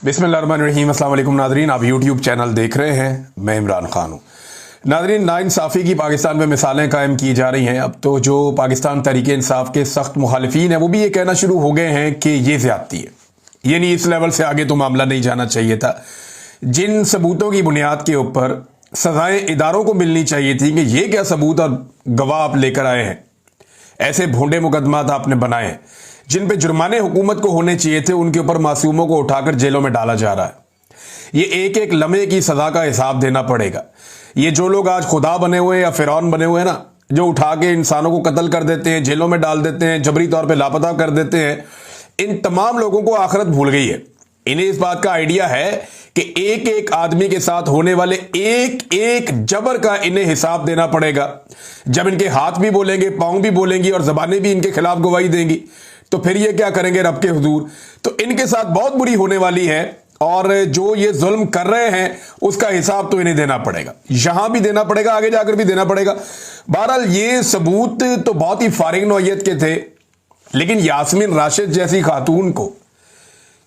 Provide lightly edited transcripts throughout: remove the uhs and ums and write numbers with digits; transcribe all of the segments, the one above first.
बिस्मिल्लाहिर्रहमानिर्रहीम। अस्सलाम वालेकुम नादरीन, आप यूट्यूब चैनल देख रहे हैं, मैं इमरान खान हूँ। नादरीन, नाइंसाफ़ी की पाकिस्तान में मिसालें कायम की जा रही हैं। अब तो जो पाकिस्तान तहरीक इंसाफ के सख्त मुखालिफिन हैं वो भी ये कहना शुरू हो गए हैं कि ये ज़्यादती है, यानी इस लेवल से आगे तो मामला नहीं जाना चाहिए था। जिन सबूतों की बुनियाद के ऊपर सजाएं इदारों को मिलनी चाहिए थी कि ये क्या सबूत और गवाह आप लेकर आए हैं, ऐसे भोंडे मुकदमात आपने बनाए हैं जिन पे जुर्माने हुकूमत को होने चाहिए थे, उनके ऊपर मासूमों को उठाकर जेलों में डाला जा रहा है। ये एक एक लम्हे की सजा का हिसाब देना पड़ेगा। ये जो लोग आज खुदा बने हुए या फिरौन बने हुए हैं ना, जो उठा के इंसानों को कत्ल कर देते हैं, जेलों में डाल देते हैं, जबरी तौर पे लापता कर देते हैं, इन तमाम लोगों को आखिरत भूल गई है। इन्हें इस बात का आइडिया है कि एक एक आदमी के साथ होने वाले एक एक जबर का इन्हें हिसाब देना पड़ेगा। जब इनके हाथ भी बोलेंगे, पांव भी बोलेंगी और जबानें भी इनके खिलाफ गवाही देंगी, तो फिर ये क्या करेंगे रब के हुजूर। तो इनके साथ बहुत बुरी होने वाली है और जो ये जुल्म कर रहे हैं उसका हिसाब तो इन्हें देना पड़ेगा, यहां भी देना पड़ेगा, आगे जाकर भी देना पड़ेगा। बहरहाल ये सबूत तो बहुत ही फारिग नौयत के थे, लेकिन यास्मीन राशिद जैसी खातून को,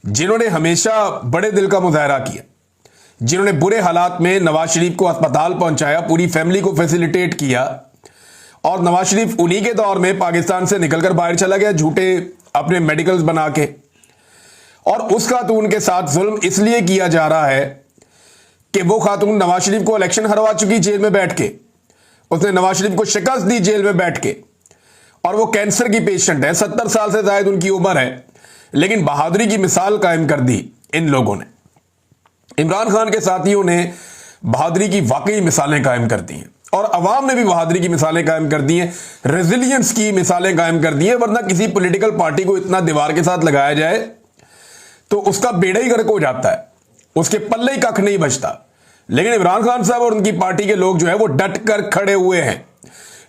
जिन्होंने हमेशा बड़े दिल का मुजाहरा किया, जिन्होंने बुरे हालात में नवाज शरीफ को अस्पताल पहुंचाया, पूरी फैमिली को फैसिलिटेट किया, और नवाज शरीफ उन्हीं के दौर में पाकिस्तान से निकलकर बाहर चला गया झूठे अपने मेडिकल्स बना के, और उस खातून के साथ जुल्म इसलिए किया जा रहा है कि वो खातून नवाज शरीफ को इलेक्शन हरवा चुकी जेल में बैठ के, उसने नवाज शरीफ को शिकस्त दी जेल में बैठ के, और वो कैंसर की पेशेंट है, 70 साल से ज्यादा उनकी उम्र है, लेकिन बहादुरी की मिसाल कायम कर दी इन लोगों ने। इमरान खान के साथियों ने बहादुरी की वाकई मिसालें कायम कर दी हैं, और अवाम ने भी बहादुरी की मिसालें कायम कर दी हैं, रेजिलियंस की मिसालें कायम कर दी हैं। वरना किसी पॉलिटिकल पार्टी को इतना दीवार के साथ लगाया जाए तो उसका बेड़ा ही गर्क हो जाता है, उसके पल्ले ही कख नहीं बचता। लेकिन इमरान खान साहब और उनकी पार्टी के लोग जो है वो डट कर खड़े हुए हैं।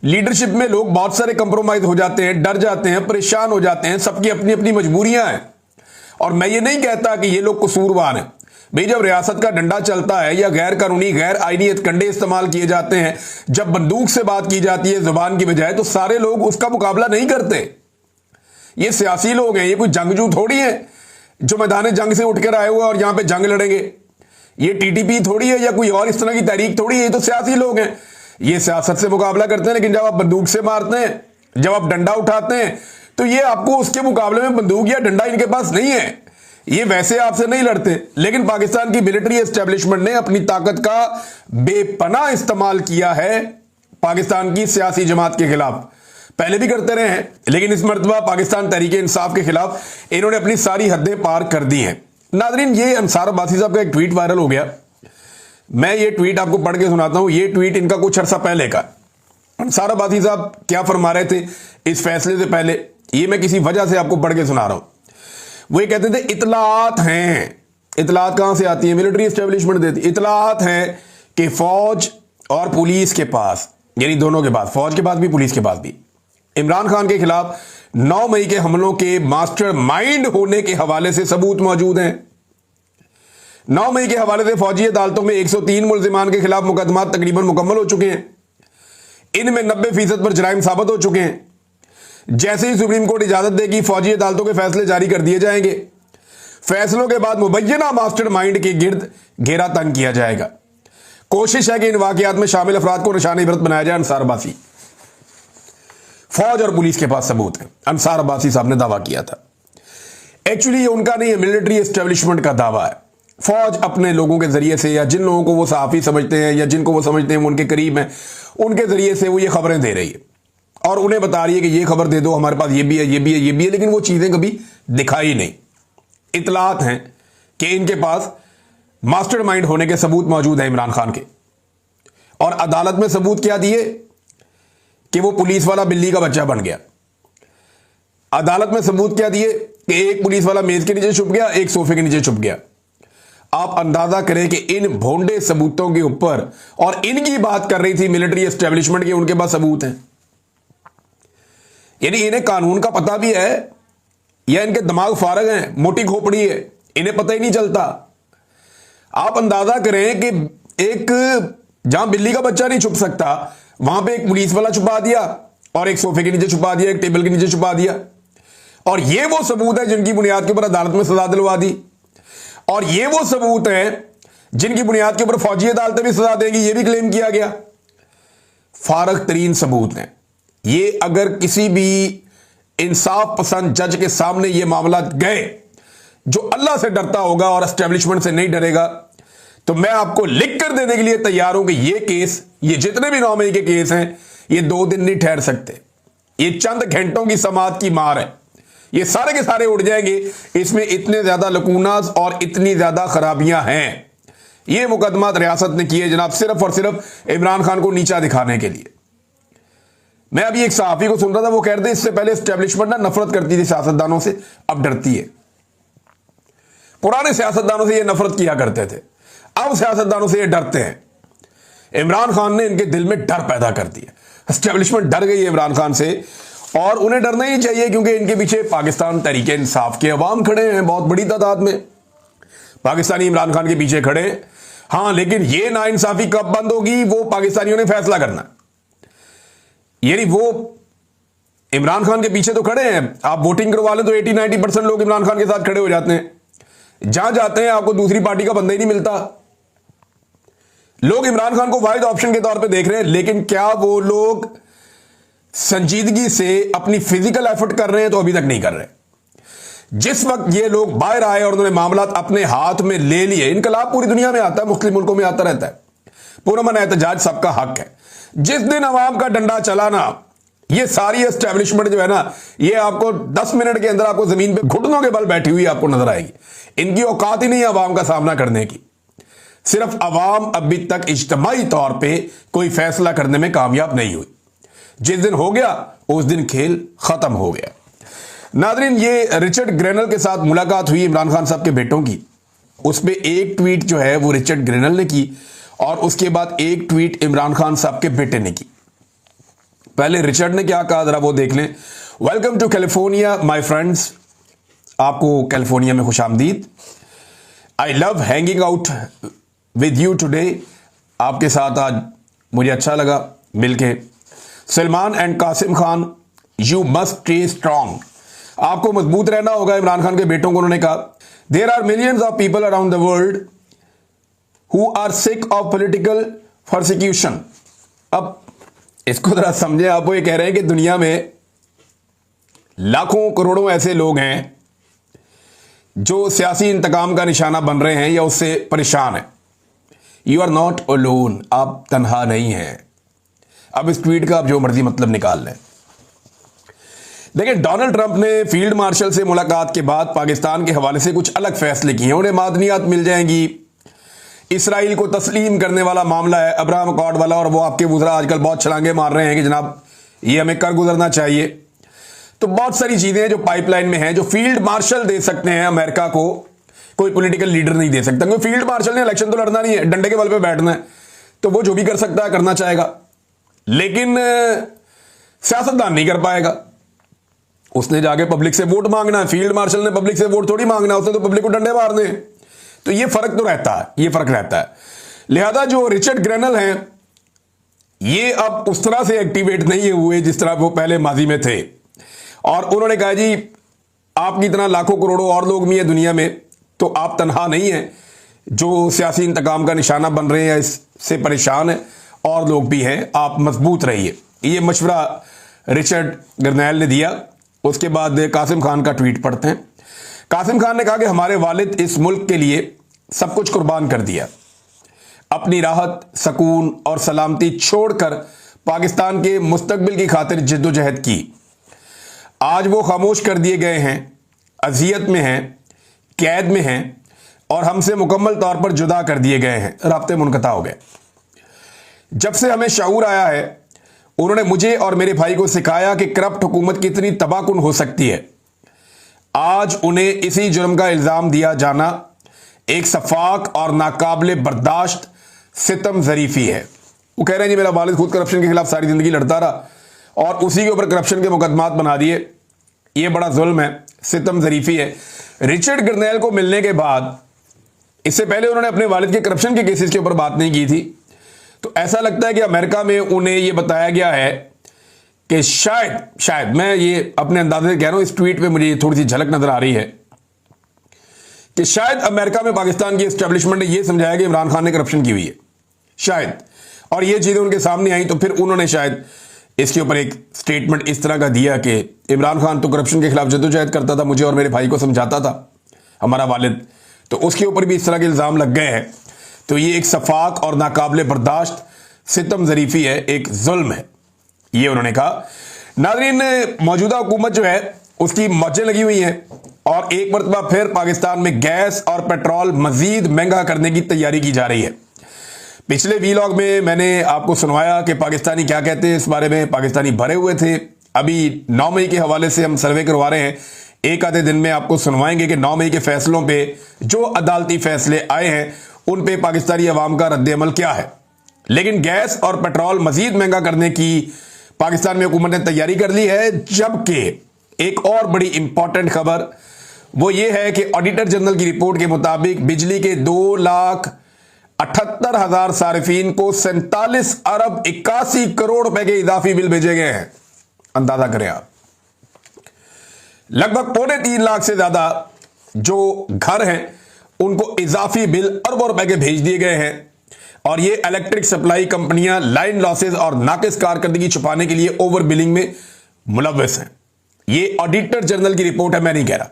लीडरशिप में लोग बहुत सारे कंप्रोमाइज हो जाते हैं, डर जाते हैं, परेशान हो जाते हैं, सबकी अपनी अपनी मजबूरियां हैं। और मैं ये नहीं कहता कि ये लोग कसूरवार हैं भाई। जब रियासत का डंडा चलता है या गैर कानूनी गैर आईनी हथकंडे इस्तेमाल किए जाते हैं, जब बंदूक से बात की जाती है जुबान की बजाय, तो सारे लोग उसका मुकाबला नहीं करते। ये सियासी लोग हैं, ये कोई जंगजू थोड़ी है जो मैदान जंग से उठकर आए हुए और यहां पे जंग लड़ेंगे। ये टीटीपी थोड़ी है या कोई और इस तरह की तहरीक थोड़ी है, ये तो सियासी लोग हैं। ये सियासत से मुकाबला करते हैं, लेकिन जब आप बंदूक से मारते हैं, जब आप डंडा उठाते हैं, तो ये आपको उसके मुकाबले में बंदूक या डंडा इनके पास नहीं है, ये वैसे आपसे नहीं लड़ते। लेकिन पाकिस्तान की मिलिट्री एस्टेब्लिशमेंट ने अपनी ताकत का बेपनाह इस्तेमाल किया है पाकिस्तान की सियासी जमात के खिलाफ। पहले भी करते रहे हैं, लेकिन इस मर्तबा पाकिस्तान तहरीक इंसाफ के खिलाफ इन्होंने अपनी सारी हदें पार कर दी हैं। नादरीन, ये अंसार अब्बासी साहब का एक ट्वीट वायरल हो गया। मैं ये ट्वीट आपको पढ़ के सुनाता हूं। ये ट्वीट इनका कुछ अरसा पहले का। अंसार अब्बासी साहब क्या फरमा रहे थे इस फैसले से पहले, ये मैं किसी वजह से आपको पढ़ के सुना रहा हूं। वो ये कहते थे इतलात हैं, इतलात कहां से आती है, मिलिट्री एस्टेब्लिशमेंट देती, इतलात हैं कि फौज और पुलिस के पास, यानी दोनों के पास, फौज के पास भी पुलिस के पास भी, इमरान खान के खिलाफ 9 मई के हमलों के मास्टरमाइंड होने के हवाले से सबूत मौजूद हैं। 9 मई के हवाले से फौजी अदालतों में 103 मुल्जिमान के खिलाफ मुकदमा तकरीबन मुकम्मल हो चुके हैं। इनमें 90% पर जराइम साबित हो चुके हैं। जैसे ही सुप्रीम कोर्ट इजाजत देगी, फौजी अदालतों के फैसले जारी कर दिए जाएंगे। फैसलों के बाद मुबैना मास्टरमाइंड के गिर्द घेरा तंग किया जाएगा। कोशिश है कि इन वाकयात में शामिल अफराद को निशाना इबरत बनाया जाए। अंसार अब्बासी, फौज और पुलिस के पास सबूत है, अंसार अब्बासी साहब ने दावा किया था। एक्चुअली ये उनका नहीं है, मिलिट्री एस्टेब्लिशमेंट का दावा है। फौज अपने लोगों के जरिए से, या जिन लोगों को वो सहाफी समझते हैं या जिनको वो समझते हैं वो उनके करीब हैं, उनके जरिए से वो ये खबरें दे रही है और उन्हें बता रही है कि ये खबर दे दो, हमारे पास ये भी है, ये भी है, ये भी है, लेकिन वो चीजें कभी दिखाई नहीं। इतलात हैं कि इनके पास मास्टरमाइंड होने के सबूत मौजूद हैं इमरान खान के, और अदालत में सबूत क्या दिए कि वो पुलिस वाला बिल्ली का बच्चा बन गया। अदालत में सबूत क्या दिए कि एक पुलिस वाला मेज के नीचे छुप गया, एक सोफे के नीचे छुप गया। आप अंदाजा करें कि इन भोंडे सबूतों के ऊपर, और इनकी बात कर रही थी मिलिट्री एस्टेब्लिशमेंट के, उनके पास सबूत हैं। यानी इन्हें कानून का पता भी है या इनके दिमाग फारग हैं, मोटी खोपड़ी है, इन्हें पता ही नहीं चलता। आप अंदाजा करें कि एक जहां बिल्ली का बच्चा नहीं छुप सकता, वहां पे एक पुलिस वाला छुपा दिया, और एक सोफे के नीचे छुपा दिया, एक टेबल के नीचे छुपा दिया, और ये वो सबूत है जिनकी बुनियाद के ऊपर अदालत में सजा दिलवा दी। और ये वो सबूत हैं जिनकी बुनियाद के ऊपर फौजी अदालतें भी सजा देंगी, ये भी क्लेम किया गया। फारग तरीन सबूत हैं ये। अगर किसी भी इंसाफ पसंद जज के सामने ये मामला गए, जो अल्लाह से डरता होगा और एस्टेब्लिशमेंट से नहीं डरेगा, तो मैं आपको लिख कर देने के लिए तैयार हूं कि ये केस, ये जितने भी 9 मई के केस हैं, ये 2 दिन नहीं ठहर सकते। ये चंद घंटों की समाअत की मार है, ये सारे के सारे उड़ जाएंगे। इसमें इतने ज्यादा लकूनाज और इतनी ज्यादा खराबियां हैं। ये मुकदमा रियासत ने किए जनाब सिर्फ और सिर्फ इमरान खान को नीचा दिखाने के लिए। मैं अभी एक सहाफी को सुन रहा था, वो कह रहे थे इससे पहले एस्टेब्लिशमेंट ना नफरत करती थी सियासतदानों से, अब डरती है। पुराने सियासतदानों से ये नफरत किया करते थे, अब सियासतदानों से ये डरते हैं। इमरान खान ने इनके दिल में डर पैदा कर दिया। एस्टेब्लिशमेंट डर गई है इमरान खान से, और उन्हें डरना ही चाहिए क्योंकि इनके पीछे पाकिस्तान तहरीक इंसाफ के अवाम खड़े हैं बहुत बड़ी तादाद में। पाकिस्तानी इमरान खान के पीछे खड़े हैं। हाँ, लेकिन ये नाइंसाफी कब बंद होगी वो पाकिस्तानियों ने फैसला करना। यानी वो इमरान खान के पीछे तो खड़े हैं, आप वोटिंग करवा लें तो 80-90% लोग इमरान खान के साथ खड़े हो जाते हैं। जहां जाते हैं आपको दूसरी पार्टी का बंदा ही नहीं मिलता। लोग इमरान खान को वाहिद ऑप्शन के तौर पे देख रहे हैं, लेकिन क्या वो लोग संजीदगी से अपनी फिजिकल एफर्ट कर रहे हैं? तो अभी तक नहीं कर रहे। जिस वक्त ये लोग बाहर आए और उन्होंने मामला अपने हाथ में ले लिए, इनकलाब पूरी दुनिया में आता है, मुख्तलिफ मुल्कों में आता रहता है, पुरअमन एहतजाज सबका हक है। जिस दिन अवाम का डंडा चला ना, ये सारी एस्टेब्लिशमेंट जो है ना, ये आपको 10 मिनट के अंदर आपको जमीन पे घुटनों के बल बैठी हुई आपको नजर आएगी। इनकी औकात ही नहीं है अवाम का सामना करने की। सिर्फ अवाम अभी तक इज्तिमाई तौर पे कोई फैसला करने में कामयाब नहीं हुई। जिस दिन हो गया उस दिन खेल खत्म हो गया। नादरीन, ये रिचर्ड ग्रेनल के साथ मुलाकात हुई इमरान खान साहब के बेटों की। उस पर एक ट्वीट जो है वो रिचर्ड ग्रेनल ने की और उसके बाद एक ट्वीट इमरान खान साहब के बेटे ने की। पहले रिचर्ड ने क्या कहा जरा वो देख लें। Welcome to California my friends, आपको कैलिफोर्निया में खुशामदीद। I love hanging out with you today, आपके साथ आज मुझे अच्छा लगा मिलके। Salman and Qasim Khan, you must stay strong, आपको मजबूत रहना होगा। इमरान खान के बेटों को उन्होंने कहा, there are millions of people around the world who are sick of political persecution. अब इसको जरा समझे, आप वो ये कह रहे हैं कि दुनिया में लाखों करोड़ों ऐसे लोग हैं जो सियासी इंतकाम का निशाना बन रहे हैं या उससे परेशान हैं। यू आर नॉट अलोन, आप तनहा नहीं हैं। अब इस ट्वीट का आप जो मर्जी मतलब निकाल लें। देखिए, डोनाल्ड ट्रंप ने फील्ड मार्शल से मुलाकात के बाद पाकिस्तान के हवाले से कुछ अलग फैसले किए हैं। उन्हें मादनियात मिल जाएंगी, इसराइल को तस्लीम करने वाला मामला है अब्राहम अकॉर्ड वाला, और वो आपके वुज़रा आजकल बहुत छलांगे मार रहे हैं कि जनाब ये हमें कर गुजरना चाहिए। तो बहुत सारी चीजें जो पाइपलाइन में हैं, जो फील्ड मार्शल दे सकते हैं अमेरिका को, कोई पॉलिटिकल लीडर नहीं दे सकता। क्योंकि फील्ड मार्शल ने इलेक्शन तो लड़ना नहीं है, डंडे के बल पे बैठना है, तो वो जो भी कर सकता है करना चाहेगा, लेकिन सियासतदान नहीं कर पाएगा। उसने जाके पब्लिक से वोट मांगना है। फील्ड मार्शल ने पब्लिक से वोट थोड़ी मांगना है, उसने तो पब्लिक को डंडे मारने हैं। तो ये फर्क तो रहता है, ये फर्क रहता है। लिहाजा जो रिचर्ड ग्रेनल हैं, ये अब उस तरह से एक्टिवेट नहीं हुए जिस तरह वो पहले माजी में थे, और उन्होंने कहा जी आपकी तरह लाखों करोड़ों और लोग भी हैं दुनिया में, तो आप तनहा नहीं हैं जो सियासी इंतकाम का निशाना बन रहे हैं, इससे परेशान है, और लोग भी हैं, आप मजबूत रहिए। ये मशवरा रिचर्ड ग्रेनल ने दिया। उसके बाद कासिम खान का ट्वीट पढ़ते हैं। कासिम खान ने कहा कि हमारे वालिद इस मुल्क के लिए सब कुछ कुर्बान कर दिया, अपनी राहत, सुकून और सलामती छोड़कर पाकिस्तान के मुस्तकबिल की खातिर जिद्दोजहद की। आज वो खामोश कर दिए गए हैं, अजियत में हैं, कैद में हैं, और हमसे मुकम्मल तौर पर जुदा कर दिए गए हैं, राब्ते मुनक़ता हो गए। जब से हमें शऊर आया है, उन्होंने मुझे और मेरे भाई को सिखाया कि करप्ट हुकूमत कितनी तबाहकुन हो सकती है। आज उन्हें इसी जुर्म का इल्ज़ाम दिया जाना एक सफाक और नाकाबिले बर्दाश्त सितम ज़रीफ़ी है। वो कह रहे हैं जी मेरा वालिद खुद करप्शन के खिलाफ सारी ज़िंदगी लड़ता रहा और उसी के ऊपर करप्शन के मुकदमात बना दिए, ये बड़ा जुल्म है, सितम ज़रीफ़ी है। रिचर्ड ग्रेनल को मिलने के बाद, इससे पहले उन्होंने अपने वालिद के करप्शन के केसेस के ऊपर बात नहीं की थी, तो ऐसा लगता है कि अमेरिका में उन्हें यह बताया गया है कि शायद मैं ये अपने अंदाजे से कह रहा हूं, इस ट्वीट पे मुझे थोड़ी सी झलक नजर आ रही है कि शायद अमेरिका में पाकिस्तान की एस्टेब्लिशमेंट ने यह समझाया कि इमरान खान ने करप्शन की हुई है, शायद, और ये चीजें उनके सामने आई तो फिर उन्होंने शायद इसके ऊपर एक स्टेटमेंट इस तरह का दिया कि इमरान खान तो करप्शन के खिलाफ जद्दोजहद करता था, मुझे और मेरे भाई को समझाता था, हमारा वालिद, तो उसके ऊपर भी इस तरह के इल्जाम लग गए हैं। तो ये एक सफाक और नाकाबिले बर्दाश्त सितम ज़रीफ़ी है, एक जुल्म है, ये उन्होंने कहा। नाज़रीन, मौजूदा हुकूमत जो है उसकी मौजें लगी हुई हैं और एक मरतबा फिर पाकिस्तान में गैस और पेट्रोल मजीद महंगा करने की तैयारी की जा रही है। पिछले वीलॉग में मैंने आपको सुनवाया कि पाकिस्तानी क्या कहते हैं इस बारे में, पाकिस्तानी भरे हुए थे। अभी 9 मई के हवाले से हम सर्वे करवा रहे हैं, एक आधे दिन में आपको सुनवाएंगे कि 9 मई के फैसलों पे जो अदालती फैसले आए हैं उन पे पाकिस्तानी अवाम का रद्द-ए-अमल क्या है। लेकिन गैस और पेट्रोल मजीद महंगा करने की पाकिस्तान में हुकूमत ने तैयारी कर ली है। जबकि एक और बड़ी इंपॉर्टेंट खबर वो ये है कि ऑडिटर जनरल की रिपोर्ट के मुताबिक बिजली के 2,78,000 सारिफीन को 47 अरब 81 करोड़ रुपए के इजाफी बिल भेजे गए हैं। अंदाजा करें आप, लगभग 3.25 लाख से ज्यादा जो घर हैं उनको इजाफी बिल अरबों रुपए के भेज दिए गए हैं। और ये इलेक्ट्रिक सप्लाई कंपनियां लाइन लॉसेज और नाकिस कारकर्दगी छुपाने के लिए ओवर बिलिंग में मुलव्वस हैं। ये ऑडिटर जनरल की रिपोर्ट है, मैं नहीं कह रहा,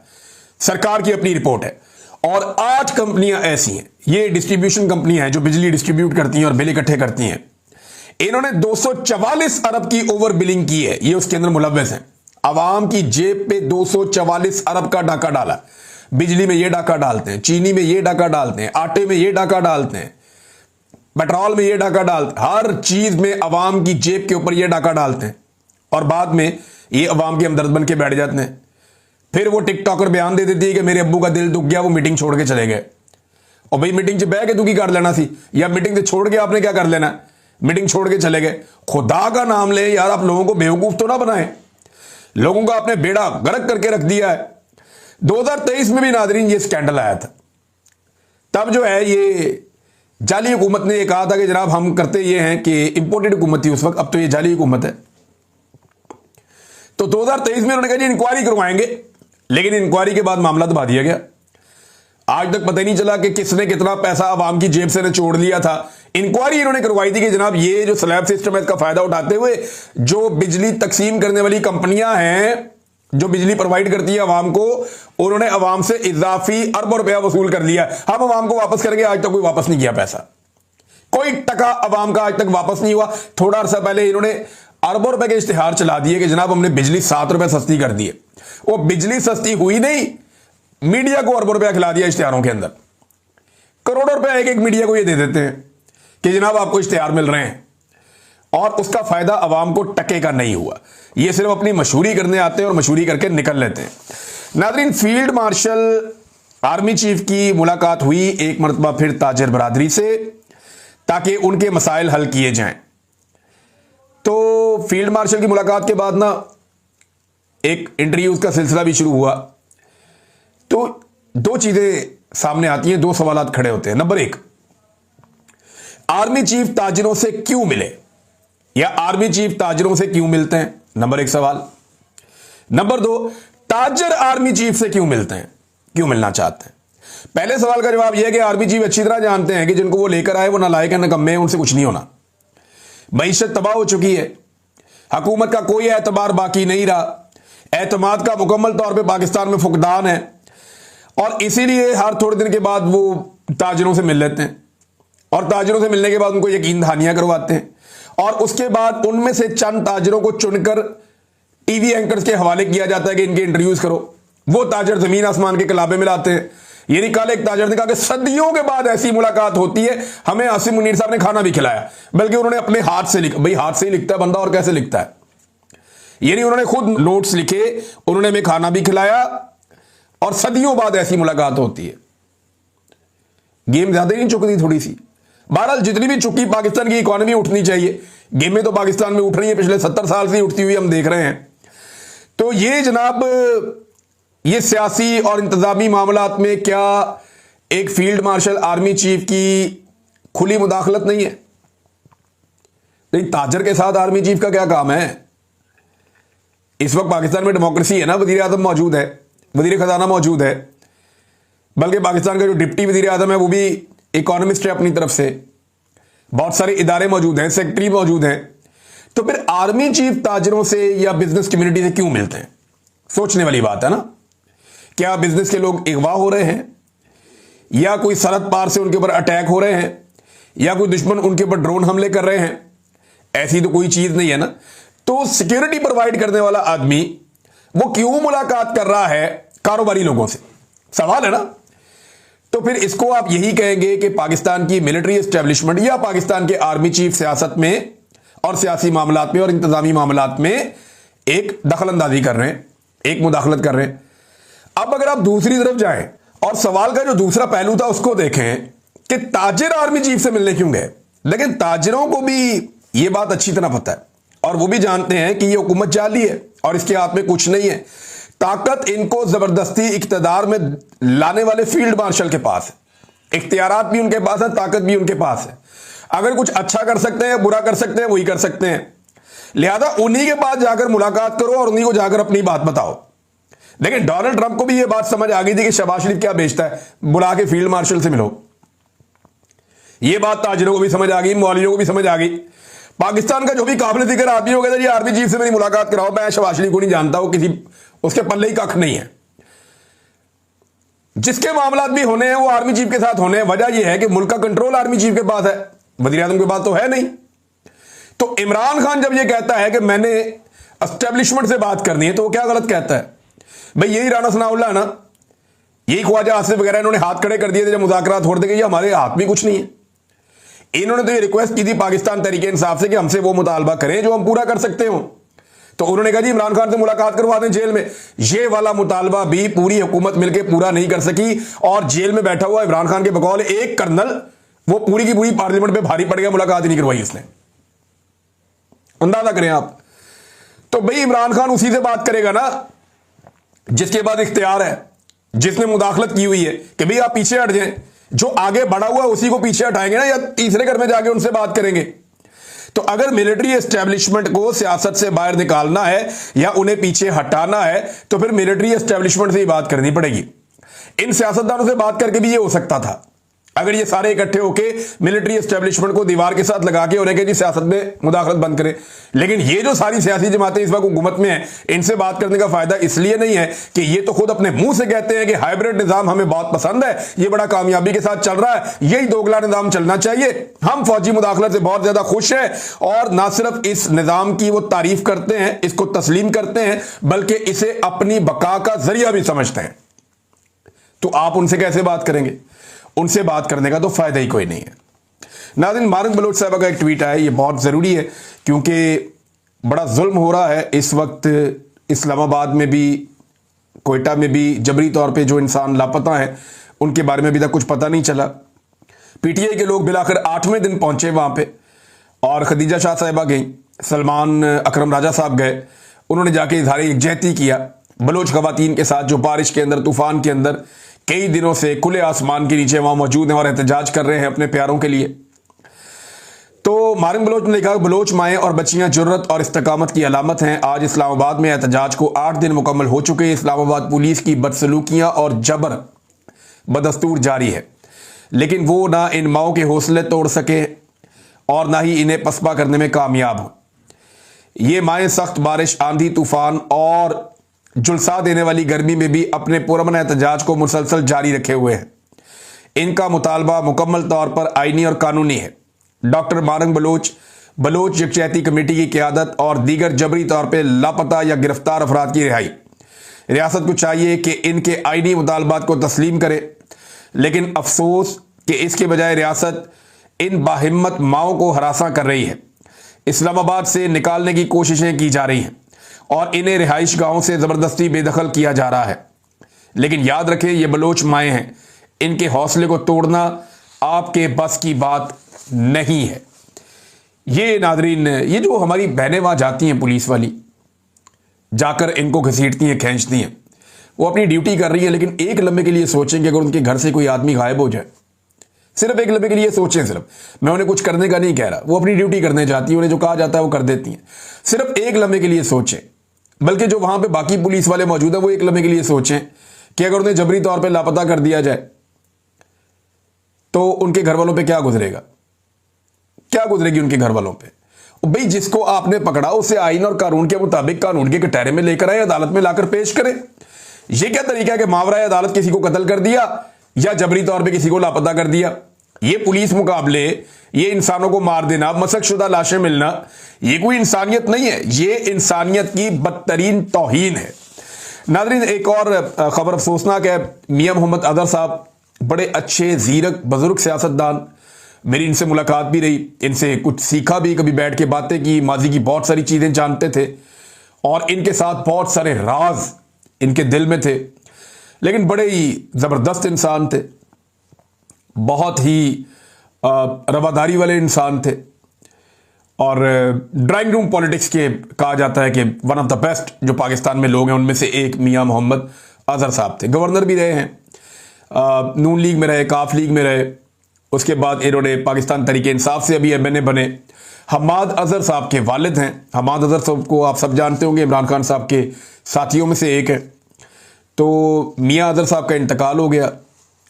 सरकार की अपनी रिपोर्ट है। और 8 कंपनियां ऐसी हैं, ये डिस्ट्रीब्यूशन कंपनियां हैं जो बिजली डिस्ट्रीब्यूट करती हैं और बिल इकट्ठे करती हैं। इन्होंने 244 अरब की ओवर बिलिंग की है, ये उसके अंदर मुलव्वस हैं। आवाम की जेब पे 244 अरब का डाका डाला। बिजली में ये डाका डालते हैं, चीनी में ये डाका डालते हैं, आटे में ये डाका डालते हैं, पेट्रोल में ये डाका डालते हैं, हर चीज में अवाम की जेब के ऊपर ये डाका डालते हैं। और बाद में ये अवाम के हमदर्द बन के बैठ जाते हैं। फिर वो टिकटॉकर बयान दे देती है कि मेरे अब्बू का दिल दुख गया, वो मीटिंग छोड़ के चले गए। और भाई मीटिंग से बह के तू की कर लेना सी, या मीटिंग से छोड़ के आपने क्या कर लेना, मीटिंग छोड़ के चले गए। खुदा का नाम ले यार, आप लोगों को बेवकूफ तो ना बनाए, लोगों का आपने बेड़ा गर्क करके रख दिया है। 2023 में भी नाज़रीन ये स्कैंडल आया था, तब जो है ये जाली हुकूमत ने ये कहा था कि जनाब हम करते ये हैं कि इंपोर्टेड हुकूमत थी उस वक्त, अब तो ये जाली हुकूमत है। तो 2023 में उन्होंने कहा जी इंक्वायरी करवाएंगे, लेकिन इंक्वायरी के बाद मामला दबा दिया गया। आज तक पता ही नहीं चला कि किसने कितना पैसा आवाम की जेब से निचोड़ लिया था। इंक्वायरी इन्होंने करवाई थी कि जनाब ये जो स्लैब सिस्टम है इसका फायदा उठाते हुए जो बिजली तकसीम करने वाली कंपनियां हैं जो बिजली प्रोवाइड करती है आवाम को, उन्होंने आवाम से इजाफी अरबों रुपया वसूल कर लिया। हम आवाम को वापस करेंगे, आज तक कोई वापस नहीं किया पैसा, कोई टका आवाम का आज तक वापस नहीं हुआ। थोड़ा अर्सा पहले इन्होंने अरबों रुपए के इश्तिहार चला दिए कि जनाब हमने बिजली 7 रुपए सस्ती कर दी है। वो बिजली सस्ती हुई नहीं, मीडिया को अरबों रुपया खिला दिया इश्तिहारों के अंदर। करोड़ों रुपया एक एक मीडिया को ये दे देते हैं कि जनाब आपको इश्तिहार मिल रहे हैं, और उसका फायदा आवाम को टके का नहीं हुआ। ये सिर्फ अपनी मशहूरी करने आते हैं और मशहूरी करके निकल लेते हैं। नाज़रीन, फील्ड मार्शल आर्मी चीफ की मुलाकात हुई एक मरतबा फिर ताजर बरादरी से, ताकि उनके मसाइल हल किए जाएं। तो फील्ड मार्शल की मुलाकात के बाद ना एक इंटरव्यूज का सिलसिला भी शुरू हुआ। तो 2 चीजें सामने आती हैं, 2 सवालात खड़े होते हैं। नंबर 1, आर्मी चीफ ताजरों से क्यों मिले, या आर्मी चीफ ताजरों से क्यों मिलते हैं, नंबर 1 सवाल। नंबर 2, ताजर आर्मी चीफ से क्यों मिलते हैं, क्यों मिलना चाहते हैं। पहले सवाल का जवाब यह है कि आर्मी चीफ अच्छी तरह जानते हैं कि जिनको वो लेकर आए वो नालायक हैं, निकम्मे हैं, उनसे कुछ नहीं होना। मईशत तबाह हो चुकी है, हुकूमत का कोई एतबार बाकी नहीं रहा, एतमाद का मुकम्मल तौर पे पाकिस्तान में फुकदान है, और इसीलिए हर थोड़े दिन के बाद वो ताजरों से मिल लेते हैं, और ताजरों से मिलने के बाद उनको यकीन दहानियां करवाते हैं, और उसके बाद उनमें से चंद ताजरों को चुनकर टीवी एंकर्स के हवाले किया जाता है कि इनके इंटरव्यूज करो। वो ताजर जमीन आसमान के कलाबे में लाते हैं। यानी कल एक ताजर ने कहा कि सदियों के बाद ऐसी मुलाकात होती है, हमें आसिम मुनीर साहब ने खाना भी खिलाया, बल्कि उन्होंने अपने हाथ से लिखा। भाई हाथ से ही लिखता है बंदा, और कैसे लिखता है। यानी उन्होंने खुद नोट्स लिखे, उन्होंने हमें खाना भी खिलाया, और सदियों बाद ऐसी मुलाकात होती है। गेम ज्यादा ही नहीं चुक दी थोड़ी सी। बहरहाल जितनी भी चुकी पाकिस्तान की इकॉनमी उठनी चाहिए, गेमें तो पाकिस्तान में उठ रही है, पिछले 70 साल से उठती हुई हम देख रहे हैं। तो ये जनाब ये सियासी और इंतजामी मामलात में क्या एक फील्ड मार्शल आर्मी चीफ की खुली मुदाखलत नहीं है? नहीं, ताजर के साथ आर्मी चीफ का क्या काम है? इस वक्त पाकिस्तान में डेमोक्रेसी है ना, वजीर आजम मौजूद है, वजीर खजाना मौजूद है, बल्कि पाकिस्तान का जो डिप्टी वजीर आजम है वो भी इकोनॉमिस्ट है अपनी तरफ से, बहुत सारे इदारे मौजूद हैं, सेक्रेटरी मौजूद हैं। तो फिर आर्मी चीफ ताजरों से या बिजनेस कम्युनिटी से क्यों मिलते हैं? सोचने वाली बात है ना। क्या बिजनेस के लोग अगवा हो रहे हैं, या कोई सरहद पार से उनके ऊपर अटैक हो रहे हैं, या कोई दुश्मन उनके ऊपर ड्रोन हमले कर रहे हैं? ऐसी तो कोई चीज नहीं है ना। तो सिक्योरिटी प्रोवाइड करने वाला आदमी वो क्यों मुलाकात कर रहा है कारोबारी लोगों से? सवाल है ना। तो फिर इसको आप यही कहेंगे कि पाकिस्तान की मिलिट्री एस्टेब्लिशमेंट या पाकिस्तान के आर्मी चीफ सियासत में और सियासी मामलात में और इंतजामी मामलात में एक दखल अंदाजी कर रहे हैं, एक मुदाखलत कर रहे हैं। अब अगर आप दूसरी तरफ जाएं और सवाल का जो दूसरा पहलू था उसको देखें कि ताजिर आर्मी चीफ से मिलने क्यों गए, लेकिन ताजिरों को भी यह बात अच्छी तरह पता है और वो भी जानते हैं कि यह हुकूमत जाली है और इसके हाथ में कुछ नहीं है। ताकत इनको जबरदस्ती इक्तदार में लाने वाले फील्ड मार्शल के पास है, इख्तियारात भी उनके पास है, ताकत भी उनके पास है। अगर कुछ अच्छा कर सकते हैं, बुरा कर सकते हैं, वही कर सकते हैं। लिहाजा उन्हीं के पास जाकर मुलाकात करो और उन्हीं को जाकर अपनी बात बताओ। लेकिन डोनाल्ड ट्रंप को भी यह बात समझ आ गई थी कि शहबाज शरीफ क्या बेचता है, बुला के फील्ड मार्शल से मिलो। यह बात ताजिरों को भी समझ आ गई, मौलवियों को भी समझ आ गई। पाकिस्तान का जो भी काबिल जिक्र आदमी हो गया जी आर्मी चीफ से मेरी मुलाकात कराओ, मैं शहबाज शरीफ को नहीं जानता हूं, किसी उसके पल्ले ही कख नहीं है। जिसके मामलात भी होने हैं वो आर्मी चीफ के साथ होने हैं। वजह यह है कि मुल्क का कंट्रोल आर्मी चीफ के पास है, वजीर आजम के पास तो है नहीं। तो इमरान खान जब यह कहता है कि मैंने एस्टेब्लिशमेंट से बात करनी है, तो वो क्या गलत कहता है? भाई यही राना सनाउल्लाह है ना, यही ख्वाजा आसिफ वगैरह, इन्होंने हाथ खड़े कर दिए थे जब मुज़ाकरात हो रहे थे कि ये हमारे हाथ में कुछ नहीं है। इन्होंने तो ये रिक्वेस्ट की थी पाकिस्तान तहरीक इंसाफ से कि हमसे वो मुतालबा करें जो हम पूरा कर सकते हो। तो उन्होंने कहा जी इमरान खान से मुलाकात करवा दें जेल में। ये वाला मुतालबा भी पूरी हुकूमत मिलकर पूरा नहीं कर सकी और जेल में बैठा हुआ इमरान खान के बकौल एक कर्नल वो पूरी की पूरी पार्लियामेंट पे भारी पड़ गया, मुलाकात ही नहीं करवाई उसने। अंदाजा करें आप। तो भाई इमरान खान उसी से बात करेगा ना जिसके बाद इख्तियार है, जिसने मुदाखलत की हुई है कि भाई आप पीछे हट जाएं। जो आगे बढ़ा हुआ है उसी को पीछे हटाएंगे ना, या तीसरे घर में जाके उनसे बात करेंगे। तो अगर मिलिट्री एस्टेब्लिशमेंट को सियासत से बाहर निकालना है या उन्हें पीछे हटाना है तो फिर मिलिट्री एस्टेब्लिशमेंट से ही बात करनी पड़ेगी। इन सियासतदानों से बात करके भी ये हो सकता था अगर ये सारे इकट्ठे होके मिलिट्री एस्टेब्लिशमेंट को दीवार के साथ लगा के उन्हें कि जी सियासत में मुदाखलत बंद करें। लेकिन ये जो सारी सियासी जमातें इस वक्त हुकूमत में हैं, इनसे बात करने का फायदा इसलिए नहीं है कि ये तो खुद अपने मुंह से कहते हैं कि हाइब्रिड निजाम हमें बहुत पसंद है, ये बड़ा कामयाबी के साथ चल रहा है, यही दोगला निजाम चलना चाहिए, हम फौजी मुदाखलत से बहुत ज्यादा खुश हैं और ना सिर्फ इस निजाम की वो तारीफ करते हैं, इसको तस्लीम करते हैं, बल्कि इसे अपनी बका का जरिया भी समझते हैं। तो आप उनसे कैसे बात करेंगे? उनसे बात करने का तो फायदा ही कोई नहीं है। नाज़रीन, मारंग बलोच साहबा का एक ट्वीट आया, ये बहुत ज़रूरी है क्योंकि बड़ा जुल्म हो रहा है इस वक्त इस्लामाबाद में भी, कोयटा में भी। जबरी तौर पे जो इंसान लापता हैं उनके बारे में अभी तक कुछ पता नहीं चला। पीटीआई के लोग बिलाकर 8वें दिन पहुंचे वहां पे और खदीजा शाह साहिबा गई, सलमान अकरम राजा साहब गए, उन्होंने जाके इजहार यकजहती किया बलोच खवातीन के साथ जो बारिश के अंदर, तूफान के अंदर कई दिनों से खुले आसमान के नीचे वहां मौजूद हैं और एहतजाज कर रहे हैं अपने प्यारों के लिए। तो मारंग बलोच ने लिखा, बलोच माएँ और बच्चियां जुर्रत और इस्तकामत की अलामत हैं। आज इस्लामाबाद में एहतजाज को 8 दिन मुकम्मल हो चुके हैं। इस्लामाबाद पुलिस की बदसलूकियां और जबर बदस्तूर जारी है, लेकिन वो ना इन माओं के हौसले तोड़ सके और ना ही इन्हें पसपा करने में कामयाब हो। ये माएँ सख्त बारिश, आंधी, तूफान और जुलसा देने वाली गर्मी में भी अपने पुरअमन एहतजाज को मुसलसल जारी रखे हुए हैं। इनका मुतालबा मुकम्मल तौर पर आईनी और कानूनी है। Doctor Marang Bloch, Bloch यकजहती committee की क़यादत और दीगर जबरी तौर पर लापता या गिरफ्तार अफराद की रिहाई। रियासत को चाहिए कि इनके आईनी मुतालबात को तस्लीम करे, लेकिन अफसोस कि इसके बजाय रियासत इन बाहिम्मत माओं को हरासा कर रही है। इस्लामाबाद से निकालने की कोशिशें की जा रही हैं और इन्हें रिहाइश गाहों से ज़बरदस्ती बेदखल किया जा रहा है। लेकिन याद रखें ये बलोच माएँ हैं, इनके हौसले को तोड़ना आपके बस की बात नहीं है। ये नाजरीन, ये जो हमारी बहनें वहाँ जाती हैं पुलिस वाली, जाकर इनको घसीटती हैं, खींचती हैं, वो अपनी ड्यूटी कर रही है। लेकिन एक लम्हे के लिए सोचें कि अगर उनके घर से कोई आदमी गायब हो जाए, सिर्फ एक लम्हे के लिए सोचें। सिर्फ, मैं उन्हें कुछ करने का नहीं कह रहा, वो अपनी ड्यूटी करने जाती है, उन्हें जो कहा जाता है वो कर देती हैं। सिर्फ एक लम्हे के लिए सोचें, बल्कि जो वहां पे बाकी पुलिस वाले मौजूद हैं वो एक लम्हे के लिए सोचें कि अगर उन्हें जबरी तौर पे लापता कर दिया जाए तो उनके घर वालों पे क्या गुजरेगा, क्या गुजरेगी उनके घर वालों पे। भाई जिसको आपने पकड़ा उसे आईन और कानून के मुताबिक कानून के कटहरे में लेकर आए, अदालत में लाकर पेश करें। यह क्या तरीका है कि मावराए अदालत किसी को कत्ल कर दिया या जबरी तौर पे किसी को लापता कर दिया। ये पुलिस मुकाबले, ये इंसानों को मार देना, मसकशुदा लाशें मिलना, ये कोई इंसानियत नहीं है, ये इंसानियत की बदतरीन तौहीन है। नाज़रीन, एक और खबर अफसोसनाक है। मियां मोहम्मद अजहर साहब बड़े अच्छे जीरक बुजुर्ग सियासतदान, मेरी इनसे मुलाकात भी रही, इनसे कुछ सीखा भी, कभी बैठ के बातें की, माजी की बहुत सारी चीज़ें जानते थे और इनके साथ बहुत सारे राज इनके दिल में थे। लेकिन बड़े ही ज़बरदस्त इंसान थे, बहुत ही रवादारी वाले इंसान थे और ड्राइंग रूम पॉलिटिक्स के कहा जाता है कि वन ऑफ द बेस्ट जो पाकिस्तान में लोग हैं उनमें से एक मियां मोहम्मद अजहर साहब थे। गवर्नर भी रहे हैं, नून लीग में रहे, काफ लीग में रहे, उसके बाद इन्होंने पाकिस्तान तरीके इंसाफ से अभी एमएनए बने। हमाद अजहर साहब के वालिद हैं। हमाद अजहर साहब को आप सब जानते होंगे, इमरान खान साहब के साथियों में से एक है। तो मियां अजहर साहब का इंतकाल हो गया,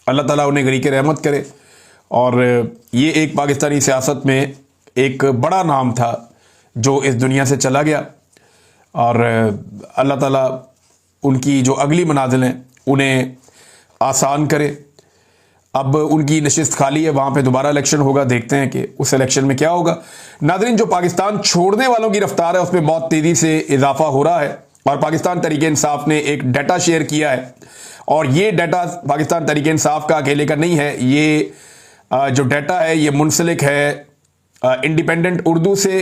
अल्लाह ताला उन्हें गरीक रहमत करे। और ये एक पाकिस्तानी सियासत में एक बड़ा नाम था जो इस दुनिया से चला गया और अल्लाह ताला उनकी जो अगली मनाजिल हैं उन्हें आसान करे। अब उनकी नशिस्त खाली है, वहाँ पे दोबारा इलेक्शन होगा, देखते हैं कि उस इलेक्शन में क्या होगा। नाज़रीन, जो पाकिस्तान छोड़ने वालों की रफ्तार है उसमें बहुत तेज़ी से इजाफा हो रहा है और पाकिस्तान तरीके इंसाफ ने एक डाटा शेयर किया है और ये डाटा पाकिस्तान तरीके इंसाफ का अकेले का नहीं है। ये जो डाटा है ये मुंसलिक है इंडिपेंडेंट उर्दू से।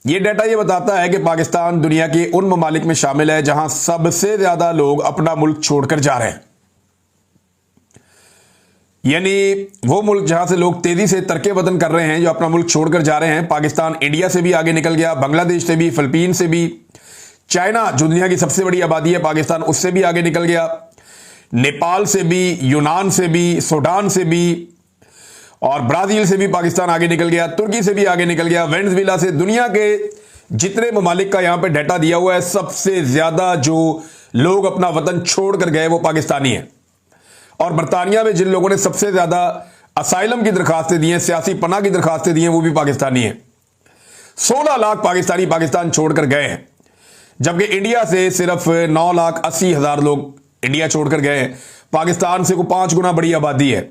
ये डाटा ये बताता है कि पाकिस्तान दुनिया के उन ममालिक में शामिल है जहां सबसे ज़्यादा लोग अपना मुल्क छोड़कर जा रहे हैं, यानी वो मुल्क जहां से लोग तेजी से तरके वतन कर रहे हैं, जो अपना मुल्क छोड़कर जा रहे हैं। पाकिस्तान इंडिया से भी आगे निकल गया, बांग्लादेश से भी, फिलिपीन से भी, चाइना जो दुनिया की सबसे बड़ी आबादी है पाकिस्तान उससे भी आगे निकल गया, नेपाल से भी, यूनान से भी, सूडान से भी और ब्राजील से भी पाकिस्तान आगे निकल गया, तुर्की से भी आगे निकल गया, वेनेजुएला से। दुनिया के जितने ममालिक का यहां पे डाटा दिया हुआ है, सबसे ज्यादा जो लोग अपना वतन छोड़कर गए वो पाकिस्तानी है। और बरतानिया में जिन लोगों ने सबसे ज्यादा असाइलम की दरखास्तें दी हैं, सियासी पनाह की दरखास्तें दी हैं, वो भी पाकिस्तानी हैं। 16 लाख पाकिस्तानी पाकिस्तान छोड़कर गए हैं, जबकि इंडिया से सिर्फ 9,80,000 लोग इंडिया छोड़कर गए हैं। पाकिस्तान से को 5 गुना बड़ी आबादी है।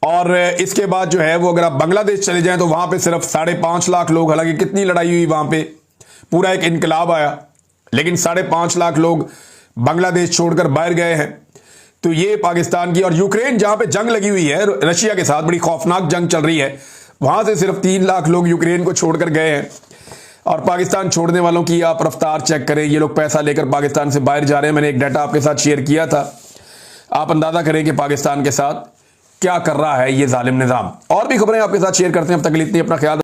और इसके बाद जो है वो अगर आप बांग्लादेश चले जाएं तो वहां पे सिर्फ 5.5 लाख लोग, हालांकि कितनी लड़ाई हुई वहां पे, पूरा एक इनकलाब आया, लेकिन 5.5 लाख लोग बांग्लादेश छोड़कर बाहर गए हैं। तो ये पाकिस्तान की। और यूक्रेन जहां पे जंग लगी हुई है रशिया के साथ, बड़ी खौफनाक जंग चल रही है, वहां से सिर्फ 3 लाख लोग यूक्रेन को छोड़कर गए हैं। और पाकिस्तान छोड़ने वालों की आप रफ्तार चेक करें, ये लोग पैसा लेकर पाकिस्तान से बाहर जा रहे हैं। मैंने एक डाटा आपके साथ शेयर किया था, आप अंदाजा करें कि पाकिस्तान के साथ क्या कर रहा है ये जालिम निजाम। और भी खबरें आपके साथ शेयर करते हैं, अब तक के लिए इतना, अपना ख्याल